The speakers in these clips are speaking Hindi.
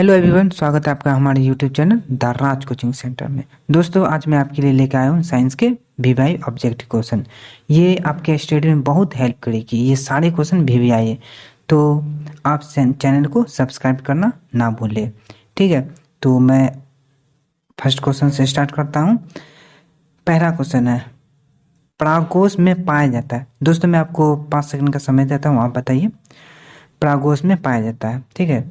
हेलो एवरीवन, स्वागत है आपका हमारे YouTube channel the Raj coaching centre में। दोस्तों, आज मैं आपके लिए लेकर आया हूँ साइंस के वीवीआई ऑब्जेक्टिव क्वेश्चन। ये आपके स्टडी में बहुत हेल्प करेगी। ये सारे क्वेश्चन वीवीआई है, तो आप चैनल को सब्सक्राइब करना ना भूलें। ठीक है, तो मैं फर्स्ट क्वेश्चन से स्टार्ट करता हूँ। पहला क्वेश्चन है, परागकोश में पाया जाता है। दोस्तों, मैं आपको 5 सेकंड का समय देता हूँ, आप बताइए परागकोश में पाया जाता है। ठीक है,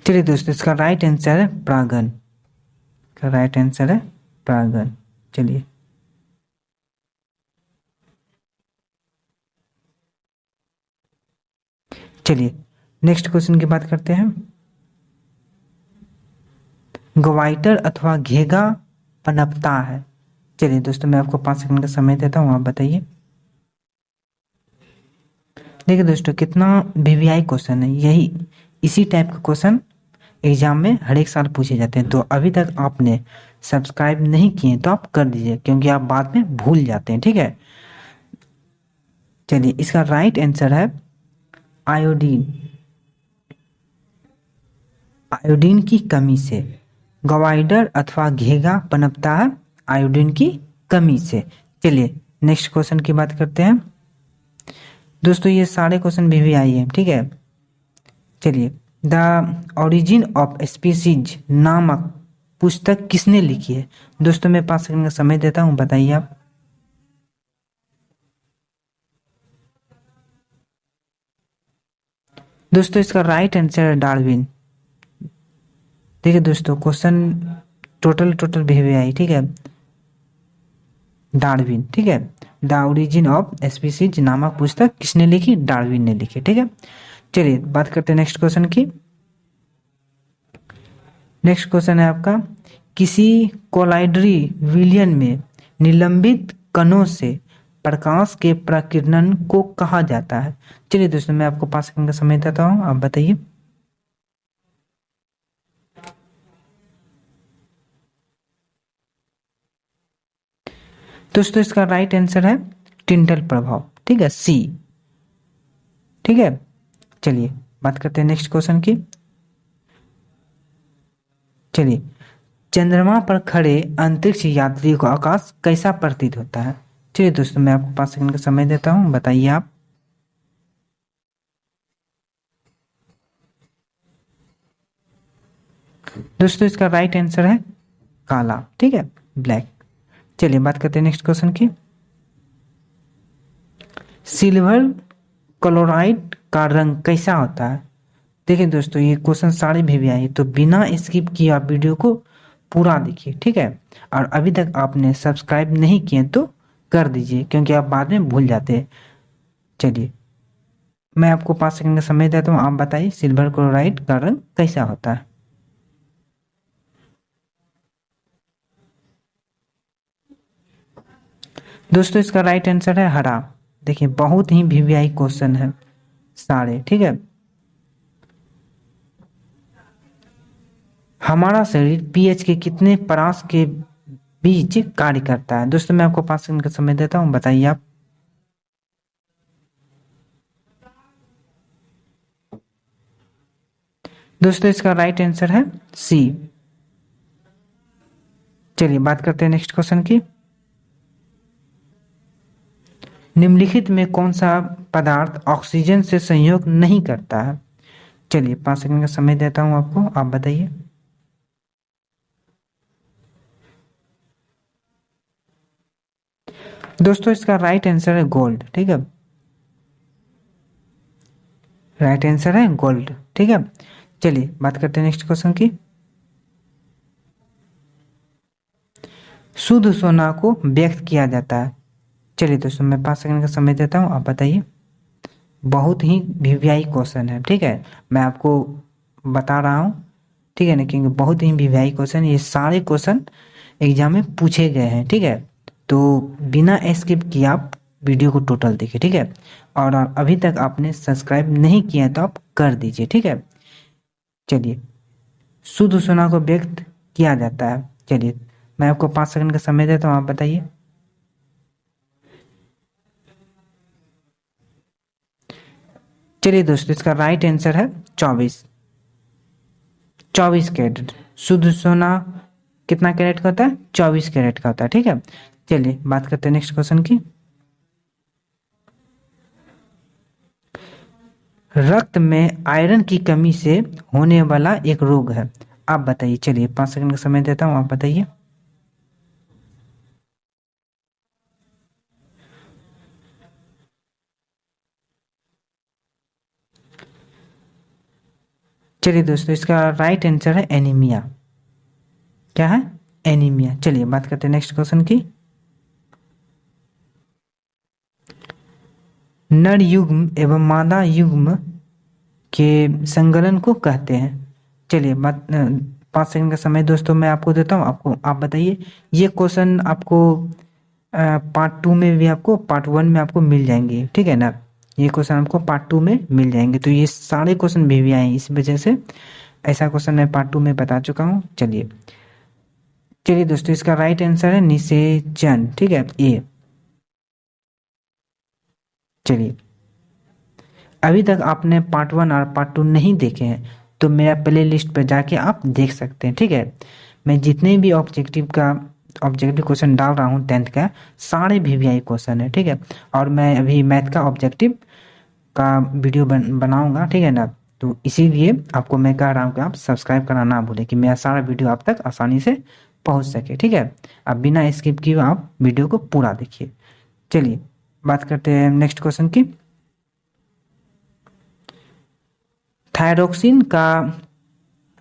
चलिए दोस्तों, इसका राइट आंसर है परागन। का राइट आंसर है परागन। चलिए चलिए नेक्स्ट क्वेश्चन की बात करते हैं। ग्वाइटर अथवा घेगा पनपता है। चलिए दोस्तों, मैं आपको 5 सेकंड का समय देता हूँ, आप बताइए। देखिए दोस्तों, कितना वीवीआई क्वेश्चन है। यही इसी टाइप का क्वेश्चन एग्जाम में हर एक साल पूछे जाते हैं। तो अभी तक आपने सब्सक्राइब नहीं किए तो आप कर दीजिए, क्योंकि आप बाद में भूल जाते हैं। ठीक है, चलिए इसका राइट आंसर है आयोडीन। आयोडीन की कमी से ग्वाइडर अथवा घेगा पनपता है आयोडीन की कमी से। चलिए नेक्स्ट क्वेश्चन की बात करते हैं। दोस्तों, ये सारे क्वेश्चन भी आई है। ठीक है, चलिए द ओरिजिन ऑफ स्पीसीज नामक पुस्तक किसने लिखी है। दोस्तों, मैं 5 सेकंड का समय देता हूँ, बताइए आप। दोस्तों, इसका राइट आंसर है डार्विन। देखिए दोस्तों, क्वेश्चन टोटल भी आई। ठीक है, डार्विन। ठीक है, द ओरिजिन ऑफ स्पीसीज नामक पुस्तक किसने लिखी? डार्विन ने लिखी। ठीक है, चलिए बात करते हैं नेक्स्ट क्वेश्चन की। नेक्स्ट क्वेश्चन है आपका, किसी कोलाइडरी विलयन में निलंबित कणों से प्रकाश के प्रकीर्णन को कहा जाता है। चलिए दोस्तों, मैं आपको 5 सेकंड का समय देता हूँ, आप बताइए। दोस्तों, इसका राइट आंसर है टिंटल प्रभाव। ठीक है, सी। ठीक है, चलिए बात करते हैं नेक्स्ट क्वेश्चन की। चलिए, चंद्रमा पर खड़े अंतरिक्ष यात्री को आकाश कैसा प्रतीत होता है। चलिए दोस्तों, मैं आपको 5 सेकंड का समय देता हूं, बताइए आप। दोस्तों, इसका राइट आंसर है काला। ठीक है, ब्लैक। चलिए बात करते हैं नेक्स्ट क्वेश्चन की। सिल्वर क्लोराइड का रंग कैसा होता है। देखिए दोस्तों, ये क्वेश्चन सारे भी आए, तो बिना स्किप किए आप वीडियो को पूरा देखिए। ठीक है, और अभी तक आपने सब्सक्राइब नहीं किए तो कर दीजिए, क्योंकि आप बाद में भूल जाते हैं। चलिए, मैं आपको 5 सेकंड का समय देता हूँ, आप बताइए सिल्वर क्लोराइड का रंग कैसा होता है। दोस्तों, इसका राइट आंसर है हरा। देखिए, बहुत ही वीवीआई क्वेश्चन है सारे। ठीक है, हमारा शरीर पीएच के कितने परास के बीच कार्य करता है। दोस्तों, मैं आपको 5 सेकंड का समय देता हूँ, बताइए आप। दोस्तों, इसका राइट आंसर है सी। चलिए बात करते हैं नेक्स्ट क्वेश्चन की। निम्नलिखित में कौन सा पदार्थ ऑक्सीजन से संयोग नहीं करता है। चलिए 5 सेकंड का समय देता हूं आपको, आप बताइए। दोस्तों, इसका राइट आंसर है गोल्ड। ठीक है, राइट आंसर है गोल्ड। ठीक है, चलिए बात करते हैं नेक्स्ट क्वेश्चन की। शुद्ध सोना को व्यक्त किया जाता है। चलिए दोस्तों, मैं 5 सेकंड का समय देता हूं, आप बताइए। बहुत ही वीवीआई क्वेश्चन है। ठीक है, मैं आपको बता रहा हूँ। ठीक है ना, क्योंकि बहुत ही वीवीआई क्वेश्चन, ये सारे क्वेश्चन एग्जाम में पूछे गए हैं। ठीक है, तो बिना स्किप किए आप वीडियो को टोटल देखिए। ठीक है, और अभी तक आपने सब्सक्राइब नहीं किया है तो आप कर दीजिए। ठीक है, चलिए, शुद्ध सोना को व्यक्त किया जाता है। चलिए, मैं आपको 5 सेकंड का समय देता हूँ, आप बताइए। चलिए दोस्तों, इसका राइट आंसर है 24। 24 कैरेट। शुद्ध सोना कितना कैरेट का होता है? 24 कैरेट का होता है। ठीक है, चलिए बात करते हैं नेक्स्ट क्वेश्चन की। रक्त में आयरन की कमी से होने वाला एक रोग है, आप बताइए। चलिए 5 सेकंड का समय देता हूं, आप बताइए। चलिए दोस्तों, इसका राइट आंसर है एनीमिया। क्या है? एनीमिया। चलिए बात करते हैं नेक्स्ट क्वेश्चन की। नर युग्म एवं मादा युग्म के संगलन को कहते हैं। चलिए बात 5 सेकंड का समय दोस्तों मैं आपको देता हूँ, आपको आप बताइए। ये क्वेश्चन आपको पार्ट 2 में भी, आपको पार्ट 1 में आपको मिल जाएंगे। ठीक है ना, ये क्वेश्चन आपको पार्ट 2 में मिल जाएंगे। तो ये सारे क्वेश्चन भी आए हैं, इस वजह से ऐसा क्वेश्चन मैं पार्ट 2 में बता चुका हूँ। चलिए चलिए दोस्तों, इसका राइट आंसर है निषेचन। ठीक है, ए। चलिए, अभी तक आपने पार्ट 1 और पार्ट 2 नहीं देखे हैं तो मेरा प्ले लिस्ट पर जाके आप देख सकते हैं। ठीक है, मैं जितने भी ऑब्जेक्टिव क्वेश्चन डाल रहा हूँ 10th का, सारे वीवीआई क्वेश्चन है। ठीक है, और मैं अभी मैथ का ऑब्जेक्टिव का वीडियो बनाऊंगा। ठीक है ना, तो इसीलिए आपको मैं कह रहा हूँ कि आप सब्सक्राइब करना ना भूलें, कि मेरा सारा वीडियो आप तक आसानी से पहुँच सके। ठीक है, आप बिना स्किप किए आप वीडियो को पूरा देखिए। चलिए बात करते हैं नेक्स्ट क्वेश्चन की। थायरोक्सिन का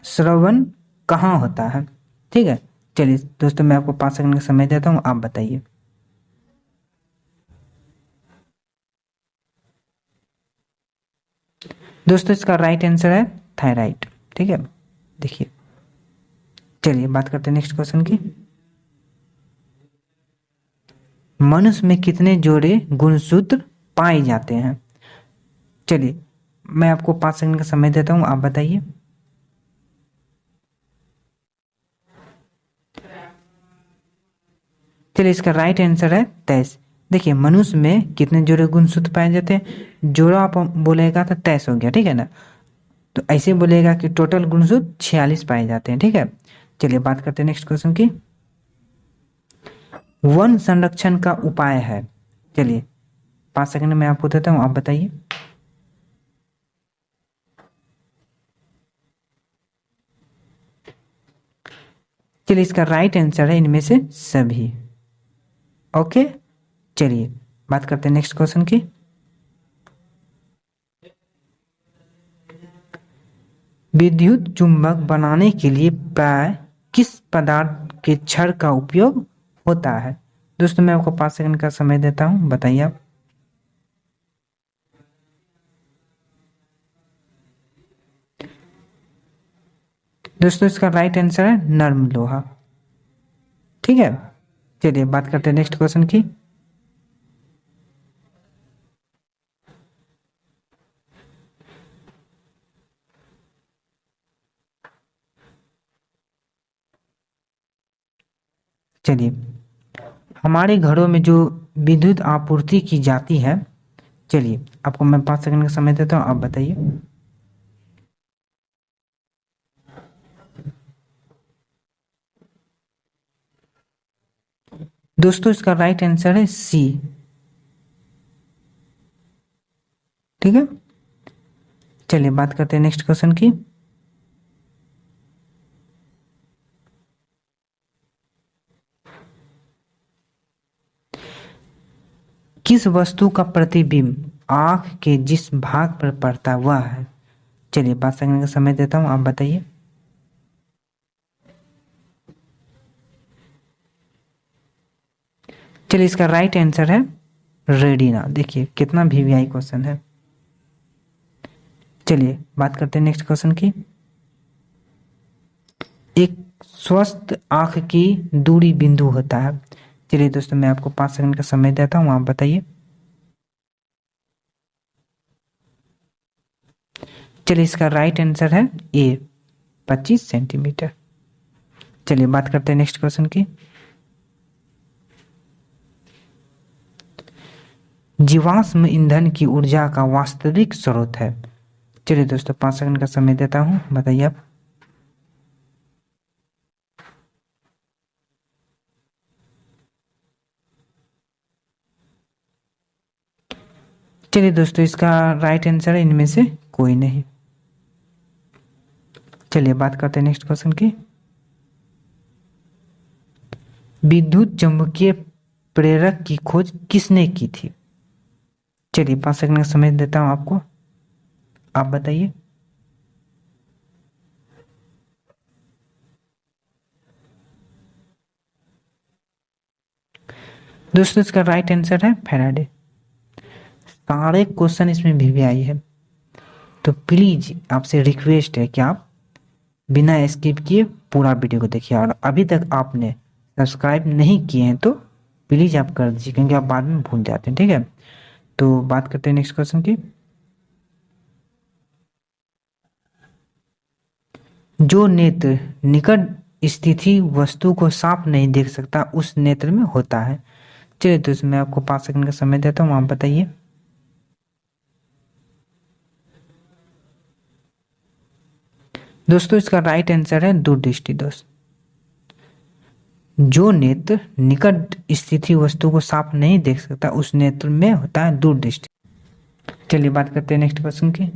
स्रवण कहाँ होता है? ठीक है, चलिए दोस्तों मैं आपको 5 सेकंड का समय देता हूँ, आप बताइए। दोस्तों इसका राइट आंसर है थायराइड। ठीक है, देखिए। चलिए बात करते हैं नेक्स्ट क्वेश्चन की। मनुष्य में कितने जोड़े गुणसूत्र पाए जाते हैं? चलिए मैं आपको 5 सेकंड का समय देता हूँ, आप बताइए। चलिए इसका राइट आंसर है 23। देखिए, मनुष्य में कितने जोड़े गुणसूत्र पाए जाते हैं? जोड़ा आप बोलेगा तो 23 हो गया। ठीक है ना, तो ऐसे बोलेगा कि टोटल गुणसूत्र 46 पाए जाते हैं। ठीक है, चलिए बात करते हैं नेक्स्ट क्वेश्चन की। वन संरक्षण का उपाय है। चलिए 5 सेकंड में आपको देता हूँ, आप बताइए। चलिए इसका राइट आंसर है इनमें से सभी। ओके, चलिए बात करते हैं नेक्स्ट क्वेश्चन की। विद्युत चुंबक बनाने के लिए प्राय किस पदार्थ के छड़ का उपयोग होता है? दोस्तों मैं आपको 5 सेकंड का समय देता हूं, बताइए आप। दोस्तों इसका राइट आंसर है नर्म लोहा। ठीक है, चलिए बात करते हैं नेक्स्ट क्वेश्चन की। चलिए, हमारे घरों में जो विद्युत आपूर्ति की जाती है, चलिए आपको मैं 5 सेकंड का समय देता हूँ, आप बताइए। दोस्तों इसका राइट आंसर है सी। ठीक है, चलिए बात करते हैं नेक्स्ट क्वेश्चन की। किस वस्तु का प्रतिबिंब आंख के जिस भाग पर पड़ता वह है? चलिए 5 सेकंड का समय देता हूं, आप बताइए। चलिए इसका राइट आंसर है रेडिना। देखिए कितना वीवीआई क्वेश्चन है। चलिए बात करते हैं नेक्स्ट क्वेश्चन की। एक स्वस्थ आंख की दूरी बिंदु होता है। चलिए दोस्तों मैं आपको 5 सेकंड का समय देता हूं, आप बताइए। चलिए इसका राइट आंसर है ए, 25 सेंटीमीटर। चलिए बात करते हैं नेक्स्ट क्वेश्चन की। जीवाश्म ईंधन की ऊर्जा का वास्तविक स्रोत है? चलिए दोस्तों 5 सेकंड का समय देता हूं, बताइए आप। चलिए दोस्तों इसका राइट आंसर है इनमें से कोई नहीं। चलिए बात करते हैं नेक्स्ट क्वेश्चन की। विद्युत चुम्बकीय प्रेरक की खोज किसने की थी? चलिए 5 सेकंड का समय देता हूं आपको, आप बताइए। दोस्तों इसका राइट आंसर है फैराडे। सारे क्वेश्चन इसमें भी आई है, तो प्लीज आपसे रिक्वेस्ट है कि आप बिना स्किप किए पूरा वीडियो को देखिए, और अभी तक आपने सब्सक्राइब नहीं किए हैं तो प्लीज आप कर दीजिए, क्योंकि आप बाद में भूल जाते हैं, ठीक है। तो बात करते हैं नेक्स्ट क्वेश्चन की। जो नेत्र निकट स्थिति वस्तु को साफ नहीं देख सकता उस नेत्र में होता है। चलिए तो इसमें आपको 5 सेकंड का समय देता हूँ, आप बताइए। दोस्तों इसका राइट आंसर है दूरदृष्टि दोष। जो नेत्र निकट स्थिति वस्तु को साफ नहीं देख सकता उस नेत्र में होता है दूरदृष्टि। चलिए बात करते हैं नेक्स्ट क्वेश्चन की।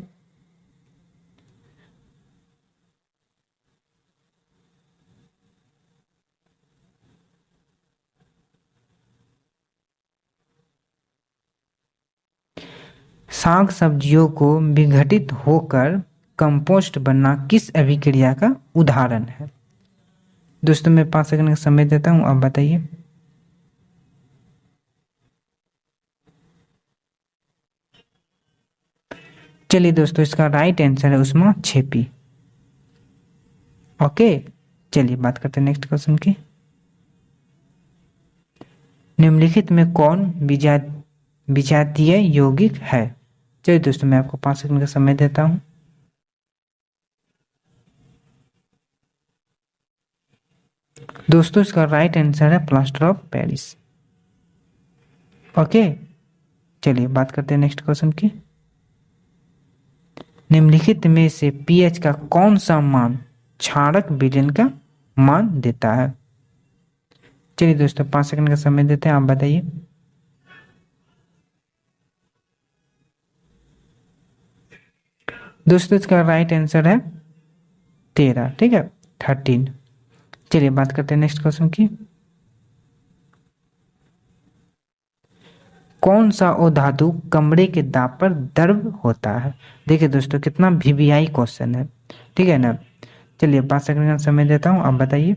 साग सब्जियों को विघटित होकर कंपोस्ट बनना किस अभिक्रिया का उदाहरण है? दोस्तों मैं 5 सेकंड का समय देता हूं, आप बताइए। चलिए दोस्तों इसका राइट आंसर है उष्मा छेपी। ओके, चलिए बात करते हैं नेक्स्ट क्वेश्चन की। निम्नलिखित में कौन विजातीय यौगिक है? चलिए दोस्तों मैं आपको 5 सेकंड का समय देता हूं। दोस्तों इसका राइट आंसर है प्लास्टर ऑफ पेरिस। ओके, चलिए बात करते हैं नेक्स्ट क्वेश्चन की। निम्नलिखित में से पीएच का कौन सा मान क्षारक विलयन का मान देता है? चलिए दोस्तों 5 सेकंड का समय देते हैं, आप बताइए। दोस्तों इसका राइट आंसर है 13, ठीक है, 13। चलिए बात करते हैं नेक्स्ट क्वेश्चन की। कौन सा अधातु कमरे के दाब पर द्रव होता है? देखिए दोस्तों कितना वीवीआई क्वेश्चन है, ठीक है ना। चलिए 5 सेकंड का समय देता हूं, आप बताइए।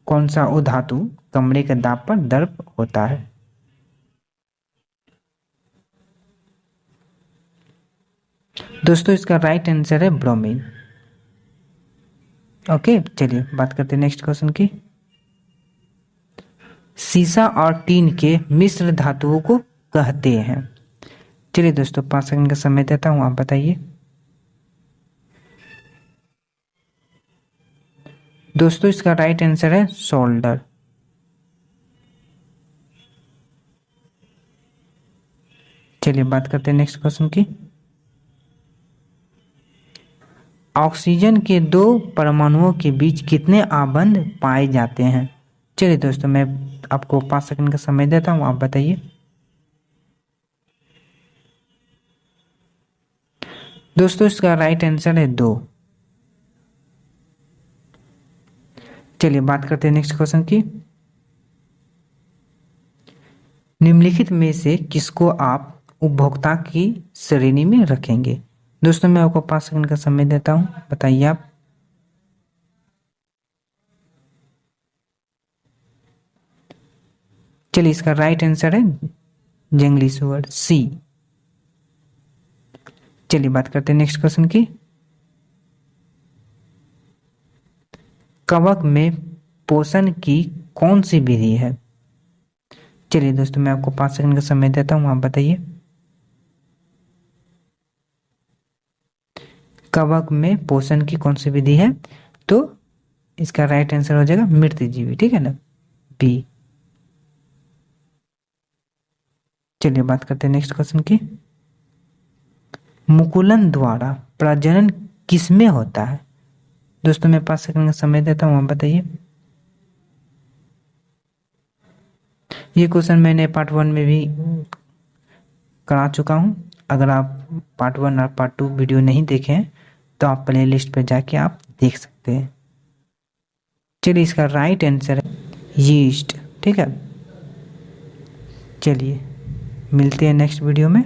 कौन सा अधातु कमरे के दाब पर द्रव होता है? दोस्तों इसका राइट आंसर है ब्रोमीन। ओके, चलिए बात करते हैं नेक्स्ट क्वेश्चन की। सीसा और टीन के मिश्र धातुओं को कहते हैं? चलिए दोस्तों 5 सेकंड का समय देता हूं, आप बताइए। दोस्तों इसका राइट आंसर है सोल्डर। चलिए बात करते हैं नेक्स्ट क्वेश्चन की। ऑक्सीजन के 2 परमाणुओं के बीच कितने आबंध पाए जाते हैं? चलिए दोस्तों मैं आपको 5 सेकंड का समय देता हूं, आप बताइए। दोस्तों इसका राइट आंसर है 2। चलिए बात करते हैं नेक्स्ट क्वेश्चन की। निम्नलिखित में से किसको आप उपभोक्ता की श्रेणी में रखेंगे? दोस्तों मैं आपको 5 सेकंड का समय देता हूं, बताइए आप। चलिए इसका राइट आंसर है जंगली सुअर, सी। चलिए बात करते हैं नेक्स्ट क्वेश्चन की। कवक में पोषण की कौन सी विधि है? चलिए दोस्तों मैं आपको 5 सेकंड का समय देता हूं, आप बताइए। कवक में पोषण की कौन सी विधि है? तो इसका राइट आंसर हो जाएगा मृतजीवी, ठीक है ना, बी। चलिए बात करते हैं नेक्स्ट क्वेश्चन की। मुकुलन द्वारा प्रजनन किसमें होता है? दोस्तों मैं 5 सेकंड का समय देता हूँ, आप बताइए। ये क्वेश्चन मैंने पार्ट 1 में भी करा चुका हूँ। अगर आप पार्ट 1 और पार्ट 2 वीडियो नहीं देखे हैं तो आप प्ले लिस्ट पर जाके आप देख सकते हैं। चलिए इसका राइट आंसर है यीस्ट। ठीक है, चलिए मिलते हैं नेक्स्ट वीडियो में।